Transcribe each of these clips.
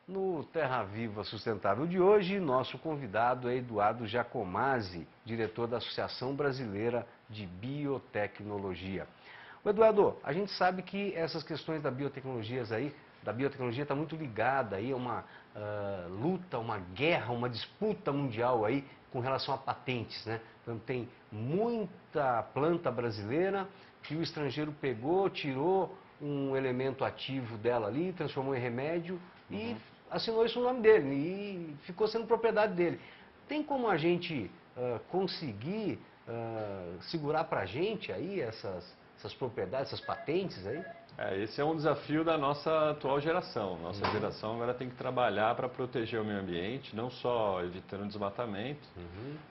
No Terra Viva Sustentável de hoje, nosso convidado é Eduardo Giacomazzi, diretor da Associação Brasileira de Biotecnologia. O Eduardo, a gente sabe que essas questões da biotecnologia está muito ligada aí a uma luta, uma guerra, uma disputa mundial aí com relação a patentes, né? Então tem muita planta brasileira que o estrangeiro pegou, tirou um elemento ativo dela ali, transformou em remédio e assinou isso no nome dele e ficou sendo propriedade dele. Tem como a gente conseguir segurar para a gente aí essas propriedades, essas patentes aí? Esse é um desafio da nossa atual geração. Nossa geração agora tem que trabalhar para proteger o meio ambiente, não só evitando o desmatamento,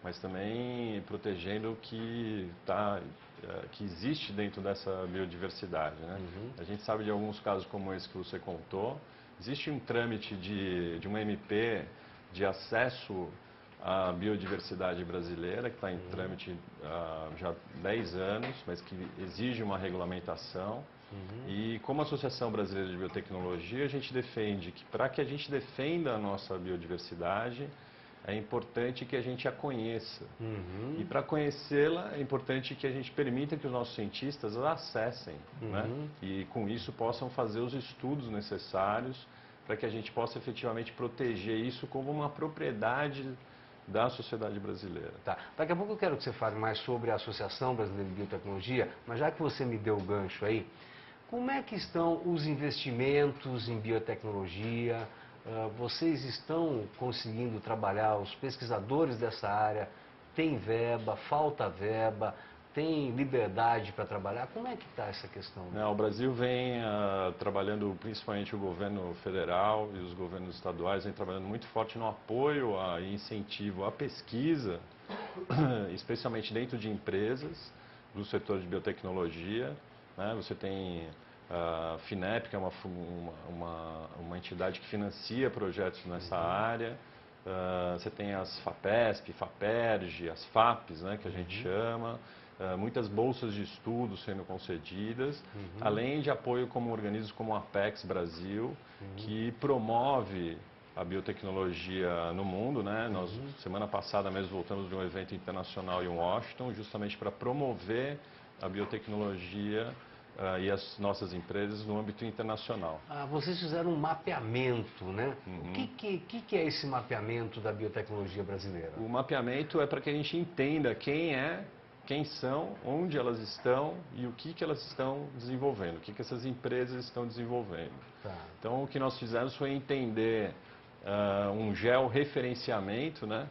mas também protegendo o que existe dentro dessa biodiversidade, né? A gente sabe de alguns casos como esse que você contou. Existe um trâmite de uma MP de acesso à biodiversidade brasileira, que está em trâmite já há 10 anos, mas que exige uma regulamentação. E como Associação Brasileira de Biotecnologia, a gente defende que para que a gente defenda a nossa biodiversidade, é importante que a gente a conheça. E para conhecê-la, é importante que a gente permita que os nossos cientistas a acessem, né? E com isso possam fazer os estudos necessários para que a gente possa efetivamente proteger isso como uma propriedade da sociedade brasileira. Tá. Daqui a pouco eu quero que você fale mais sobre a Associação Brasileira de Biotecnologia, mas já que você me deu o gancho aí, como é que estão os investimentos em biotecnologia? Vocês estão conseguindo trabalhar, os pesquisadores dessa área, tem verba, falta verba, tem liberdade para trabalhar? Como é que está essa questão? O Brasil vem trabalhando, principalmente o governo federal e os governos estaduais, vem trabalhando muito forte no apoio e incentivo à pesquisa, especialmente dentro de empresas do setor de biotecnologia, né? Você tem a FINEP, que é uma entidade que financia projetos nessa área. Você tem as FAPESP, FAPERJ, as FAPs, né, que a gente chama. Muitas bolsas de estudo sendo concedidas, além de apoio como organismos como a Apex Brasil, que promove a biotecnologia no mundo, né? Nós, semana passada mesmo, voltamos de um evento internacional em Washington, justamente para promover a biotecnologia e as nossas empresas no âmbito internacional. Vocês fizeram um mapeamento, né? O que é esse mapeamento da biotecnologia brasileira? O mapeamento é para que a gente entenda quem são, onde elas estão e o que elas estão desenvolvendo, o que essas empresas estão desenvolvendo. Tá. Então, o que nós fizemos foi entender um georreferenciamento, né,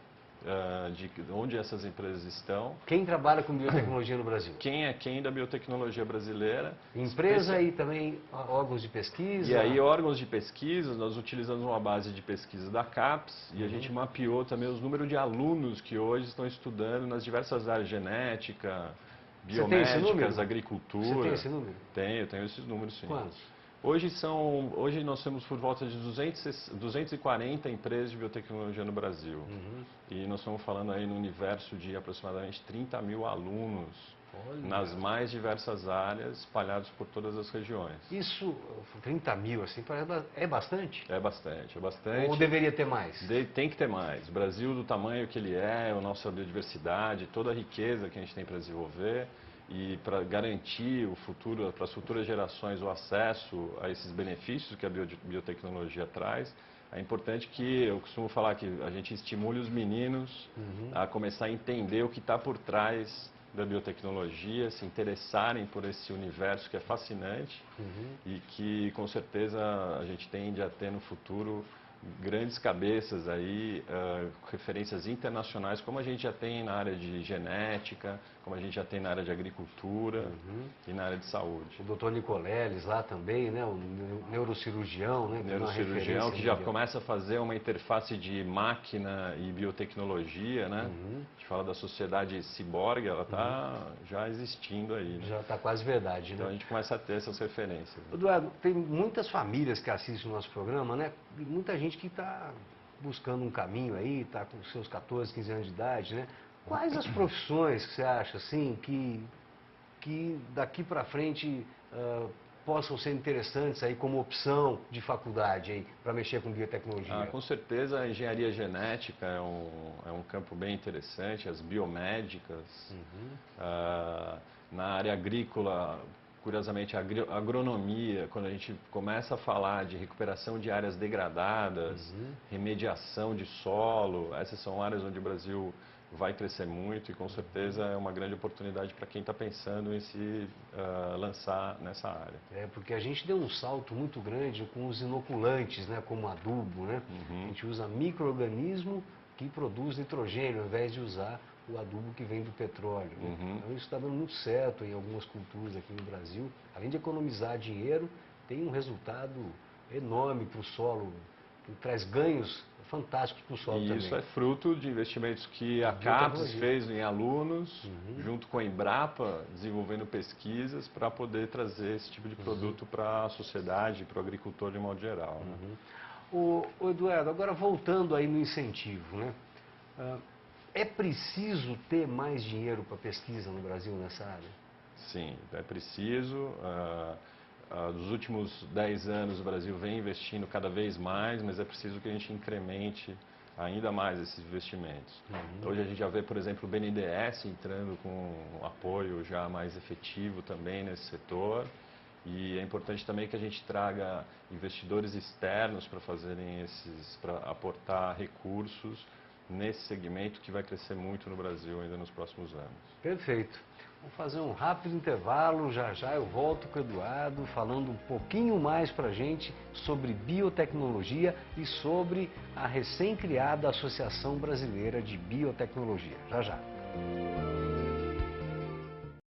de onde essas empresas estão. Quem trabalha com biotecnologia no Brasil? Quem é quem da biotecnologia brasileira. Empresa e também órgãos de pesquisa? E aí, órgãos de pesquisa, nós utilizamos uma base de pesquisa da CAPES e a gente mapeou também os números de alunos que hoje estão estudando nas diversas áreas, genética, biomédicas, agricultura. Você tem esse número? Eu tenho esses números, sim. Quantos? Hoje nós temos por volta de 240 empresas de biotecnologia no Brasil. E nós estamos falando aí no universo de aproximadamente 30 mil alunos. Olha. Nas mais diversas áreas, espalhados por todas as regiões. Isso, 30 mil, assim, é bastante? É bastante, é bastante. Ou deveria ter mais? Tem que ter mais. O Brasil, do tamanho que ele é, a nossa biodiversidade, toda a riqueza que a gente tem para desenvolver e para garantir o futuro, para as futuras gerações, o acesso a esses benefícios que a biotecnologia traz, é importante que, eu costumo falar que a gente estimule os meninos a começar a entender o que está por trás da biotecnologia, se interessarem por esse universo que é fascinante e que, com certeza, a gente tende a ter no futuro grandes cabeças aí, referências internacionais, como a gente já tem na área de genética, como a gente já tem na área de agricultura e na área de saúde. O Dr. Nicoleles lá também, né? O neurocirurgião, né? Neurocirurgião que já começa a fazer uma interface de máquina e biotecnologia, né? A gente fala da sociedade ciborgue, ela está já existindo aí. Né? Já está quase verdade, né? Então a gente começa a ter essas referências. Né? Eduardo, tem muitas famílias que assistem o nosso programa, né? E muita gente que está buscando um caminho aí, está com seus 14, 15 anos de idade, né? Quais as profissões que você acha, assim, que daqui para frente possam ser interessantes aí como opção de faculdade para mexer com biotecnologia? Com certeza a engenharia genética é um campo bem interessante, as biomédicas. Na área agrícola, curiosamente, a agronomia, quando a gente começa a falar de recuperação de áreas degradadas, remediação de solo, essas são áreas onde o Brasil vai crescer muito e com certeza é uma grande oportunidade para quem está pensando em se lançar nessa área. Porque a gente deu um salto muito grande com os inoculantes, né, como adubo, né? A gente usa micro-organismo que produz nitrogênio ao invés de usar o adubo que vem do petróleo. Então isso está dando muito certo em algumas culturas aqui no Brasil. Além de economizar dinheiro, tem um resultado enorme para o solo, traz ganhos fantásticos para o solo também. E isso é fruto de investimentos que a CAPES fez em alunos, junto com a Embrapa, desenvolvendo pesquisas para poder trazer esse tipo de produto para a sociedade, para o agricultor de modo geral. O Eduardo, agora voltando aí no incentivo, né? É preciso ter mais dinheiro para pesquisa no Brasil nessa área? Sim, é preciso. Nos últimos 10 anos o Brasil vem investindo cada vez mais, mas é preciso que a gente incremente ainda mais esses investimentos. Hoje a gente já vê, por exemplo, o BNDES entrando com um apoio já mais efetivo também nesse setor. E é importante também que a gente traga investidores externos para aportar recursos nesse segmento que vai crescer muito no Brasil ainda nos próximos anos. Perfeito. Vamos fazer um rápido intervalo, já já eu volto com o Eduardo falando um pouquinho mais para a gente sobre biotecnologia e sobre a recém-criada Associação Brasileira de Biotecnologia. Já já.